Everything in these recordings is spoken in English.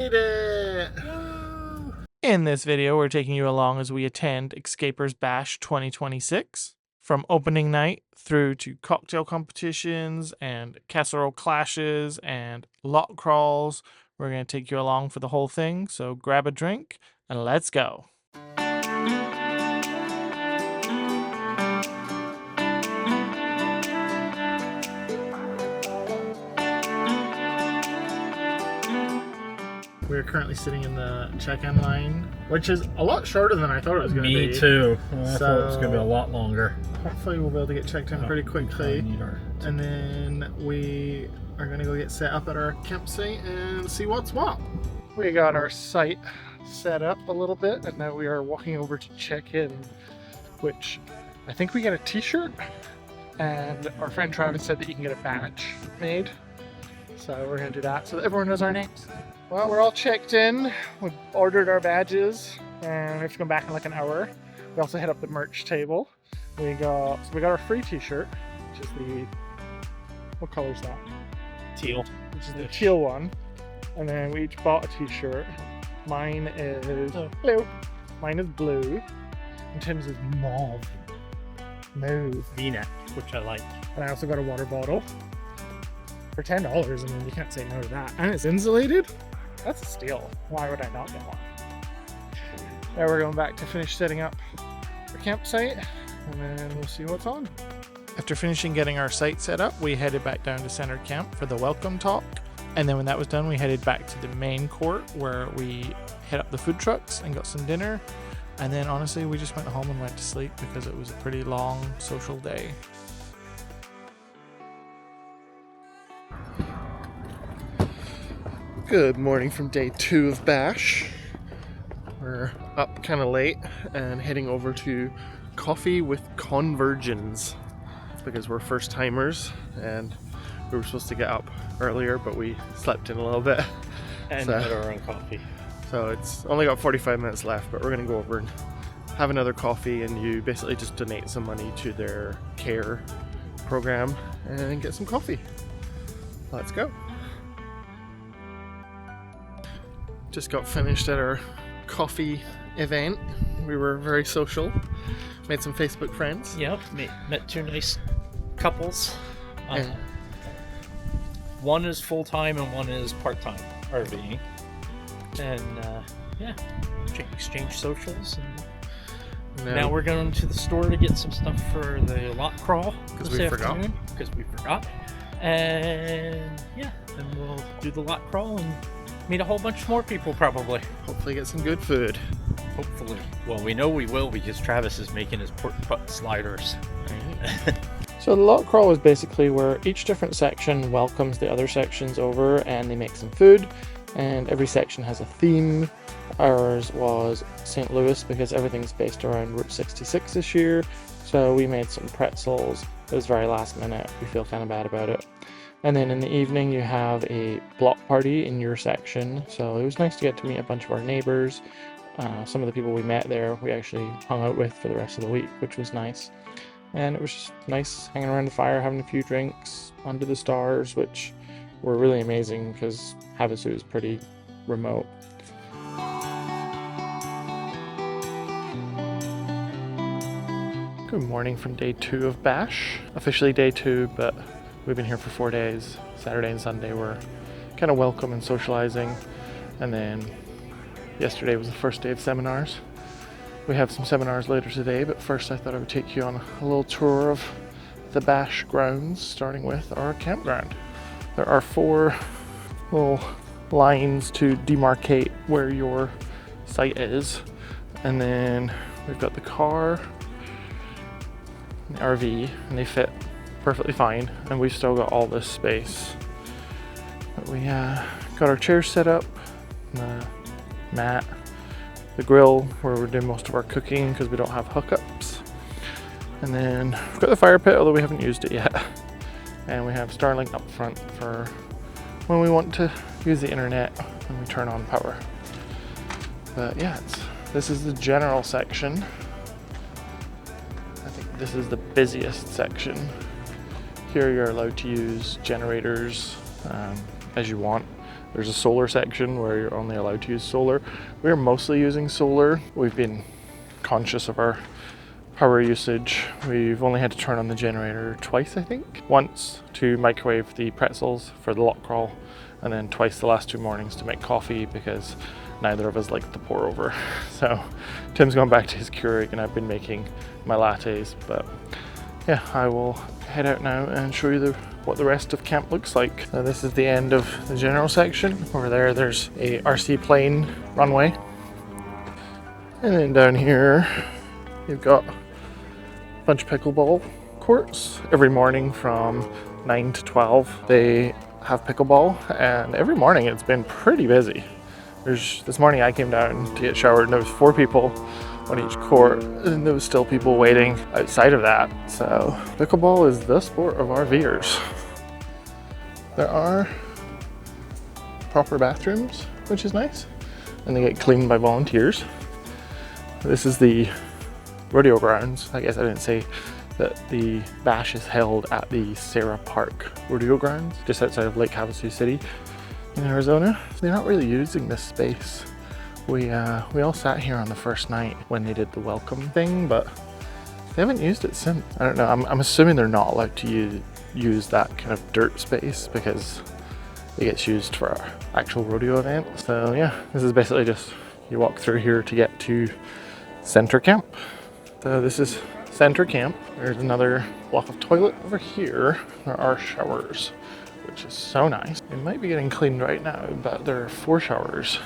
Made it! In this video, we're taking you along as we attend Xscapers Bash 2026. From opening night through to cocktail competitions and casserole clashes and lot crawls, we're going to take you along for the whole thing. So grab a drink and let's go. We're currently sitting in the check-in line, which is a lot shorter than I thought it was going to be. Me too. I thought it was going to be a lot longer. Hopefully we'll be able to get checked in pretty quickly. And then we are going to go get set up at our campsite and see what's what. We got our site set up a little bit, and now we are walking over to check in, which I think we get a t-shirt, and our friend Travis said that you can get a badge made. So we're going to do that so that everyone knows our names. Well, we're all checked in. We've ordered our badges, and we have to come back in like an hour. We also hit up the merch table. We got our free t-shirt, which is the, what color is that? Teal. Which is the teal one. And then we each bought a t-shirt. Mine is blue. Mine is blue. And Tim's is mauve. Mauve. V-neck, which I like. And I also got a water bottle. For $10, I mean, you can't say no to that. And it's insulated? That's a steal. Why would I not get one? Now we're going back to finish setting up our campsite, and then we'll see what's on. After finishing getting our site set up, we headed back down to center camp for the welcome talk. And then when that was done, we headed back to the main court where we hit up the food trucks and got some dinner. And then honestly, we just went home and went to sleep because it was a pretty long social day. Good morning from day 2 of Bash. We're up kind of late and heading over to Coffee with Conversions because we're first timers and we were supposed to get up earlier, but we slept in a little bit. And had our own coffee. So it's only got 45 minutes left, but we're gonna go over and have another coffee, and you basically just donate some money to their care program and get some coffee. Let's go. Just got finished at our coffee event. We were very social. Made some Facebook friends. Yep, met 2 nice couples. One is full-time and one is part-time RVing. And yeah, exchange socials. And now we're going to the store to get some stuff for the lot crawl because we forgot. And yeah, then we'll do the lot crawl and meet a whole bunch more people probably. Hopefully get some good food. Hopefully. Well, we know we will because Travis is making his pork butt sliders. So the lot crawl is basically where each different section welcomes the other sections over and they make some food, and every section has a theme. Ours was St. Louis because everything's based around Route 66 this year, so we made some pretzels. It was very last minute. We feel kind of bad about it. And then in the evening you have a block party in your section, so it was nice to get to meet a bunch of our neighbors. Some of the people we met there we actually hung out with for the rest of the week, which was nice. And it was just nice hanging around the fire, having a few drinks under the stars, which were really amazing because Havasu is pretty remote. Good morning from day 2 of Bash. Officially day 2, but we've been here for 4 days. Saturday and Sunday were kind of welcome and socializing. And then yesterday was the first day of seminars. We have some seminars later today, but first I thought I would take you on a little tour of the Bash grounds, starting with our campground. There are 4 little lines to demarcate where your site is. And then we've got the car, and the RV, and they fit perfectly fine, and we've still got all this space. But we got our chairs set up, the mat, the grill where we're doing most of our cooking because we don't have hookups, and then we've got the fire pit, although we haven't used it yet, and we have Starlink up front for when we want to use the internet when we turn on power. But yeah, this is the general section. I think this is the busiest section. Here you're allowed to use generators as you want. There's a solar section where you're only allowed to use solar. We're mostly using solar. We've been conscious of our power usage. We've only had to turn on the generator twice, I think. Once to microwave the pretzels for the lock crawl, and then twice the last 2 mornings to make coffee because neither of us like the pour over. So Tim's gone back to his Keurig and I've been making my lattes. But yeah, I will head out now and show you what the rest of camp looks like. So this is the end of the general section. Over there's a RC plane runway. And then down here, you've got a bunch of pickleball courts. Every morning from 9 to 12, they have pickleball, and every morning it's been pretty busy. This morning I came down to get showered and there was 4 people on each court, and there was still people waiting outside of that. So pickleball is the sport of RVers. There are proper bathrooms, which is nice, and they get cleaned by volunteers. This is the rodeo grounds. I guess I didn't say that the bash is held at the Sarah Park rodeo grounds, just outside of Lake Havasu City in Arizona. They're not really using this space. We all sat here on the first night when they did the welcome thing, but they haven't used it since. I don't know, I'm assuming they're not allowed to use that kind of dirt space because it gets used for our actual rodeo event. So yeah, this is basically just, you walk through here to get to center camp. So this is center camp. There's another block of toilet over here. There are showers, which is so nice. It might be getting cleaned right now, but there are 4 showers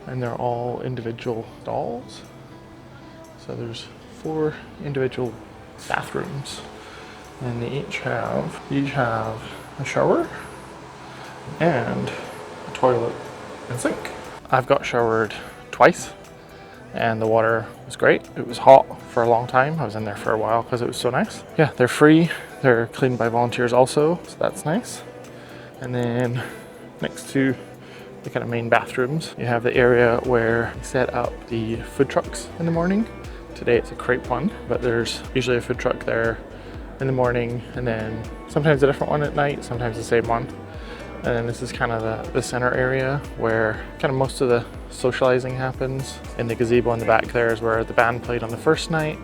and they're all individual stalls. So there's 4 individual bathrooms, and they each have a shower and a toilet and sink. I've got showered twice and the water was great. It was hot for a long time. I was in there for a while because it was so nice. Yeah, they're free. They're cleaned by volunteers also, so that's nice. And then next to the kind of main bathrooms, you have the area where you set up the food trucks in the morning. Today it's a crepe one, but there's usually a food truck there in the morning, and then sometimes a different one at night, sometimes the same one. And then this is kind of the center area where kind of most of the socializing happens. In the gazebo in the back there is where the band played on the first night,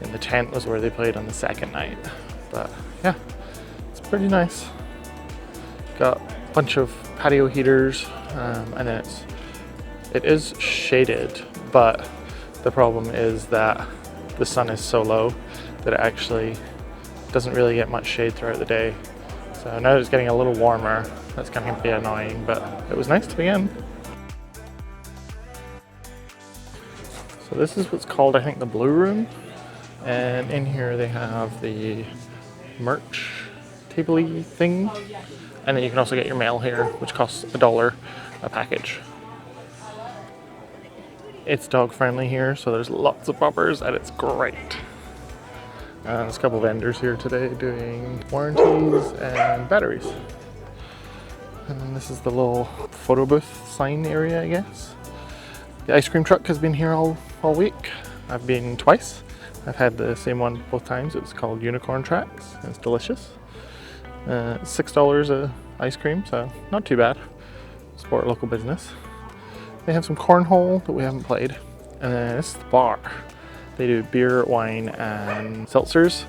and the tent was where they played on the second night. But yeah, it's pretty nice. Got a bunch of patio heaters, and then it is shaded, but the problem is that the sun is so low that it actually doesn't really get much shade throughout the day. So now it's getting a little warmer. That's going to be annoying, but it was nice to be in. So this is what's called, I think, the Blue Room. And in here they have the merch table-y thing. And then you can also get your mail here, which costs $1 a package. It's dog friendly here, so there's lots of poppers and it's great. There's a couple vendors here today doing warranties and batteries. And then this is the little photo booth sign area, I guess. The ice cream truck has been here all week. I've been twice. I've had the same one both times. It's called Unicorn Tracks and it's delicious. $6 a ice cream, so not too bad. Support local business. They have some cornhole that we haven't played. And then this is the bar. They do beer, wine, and seltzers.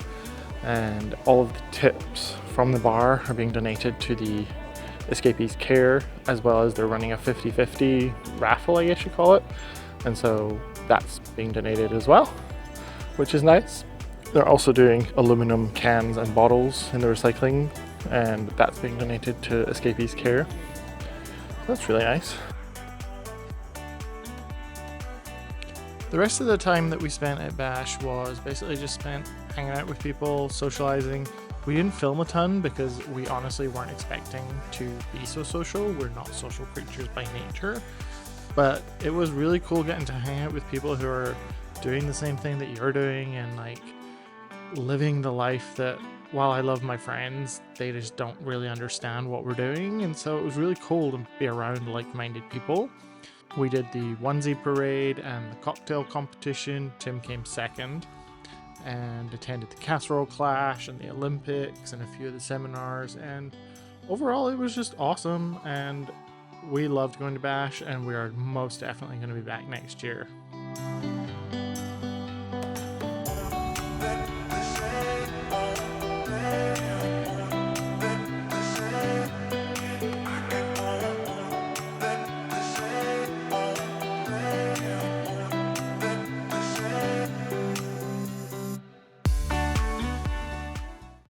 And all of the tips from the bar are being donated to the Xscapers Care, as well as they're running a 50-50 raffle, I guess you call it. And so that's being donated as well, which is nice. They're also doing aluminum cans and bottles in the recycling, and that's being donated to Xscapers Care. That's really nice. The rest of the time that we spent at Bash was basically just spent hanging out with people, socializing. We didn't film a ton because we honestly weren't expecting to be so social. We're not social creatures by nature. But it was really cool getting to hang out with people who are doing the same thing that you're doing and like living the life that, while I love my friends, they just don't really understand what we're doing. And so it was really cool to be around like-minded people. We did the onesie parade and the cocktail competition. Tim came second and attended the casserole clash and the Olympics and a few of the seminars. And overall, it was just awesome. And we loved going to Bash, and we are most definitely going to be back next year.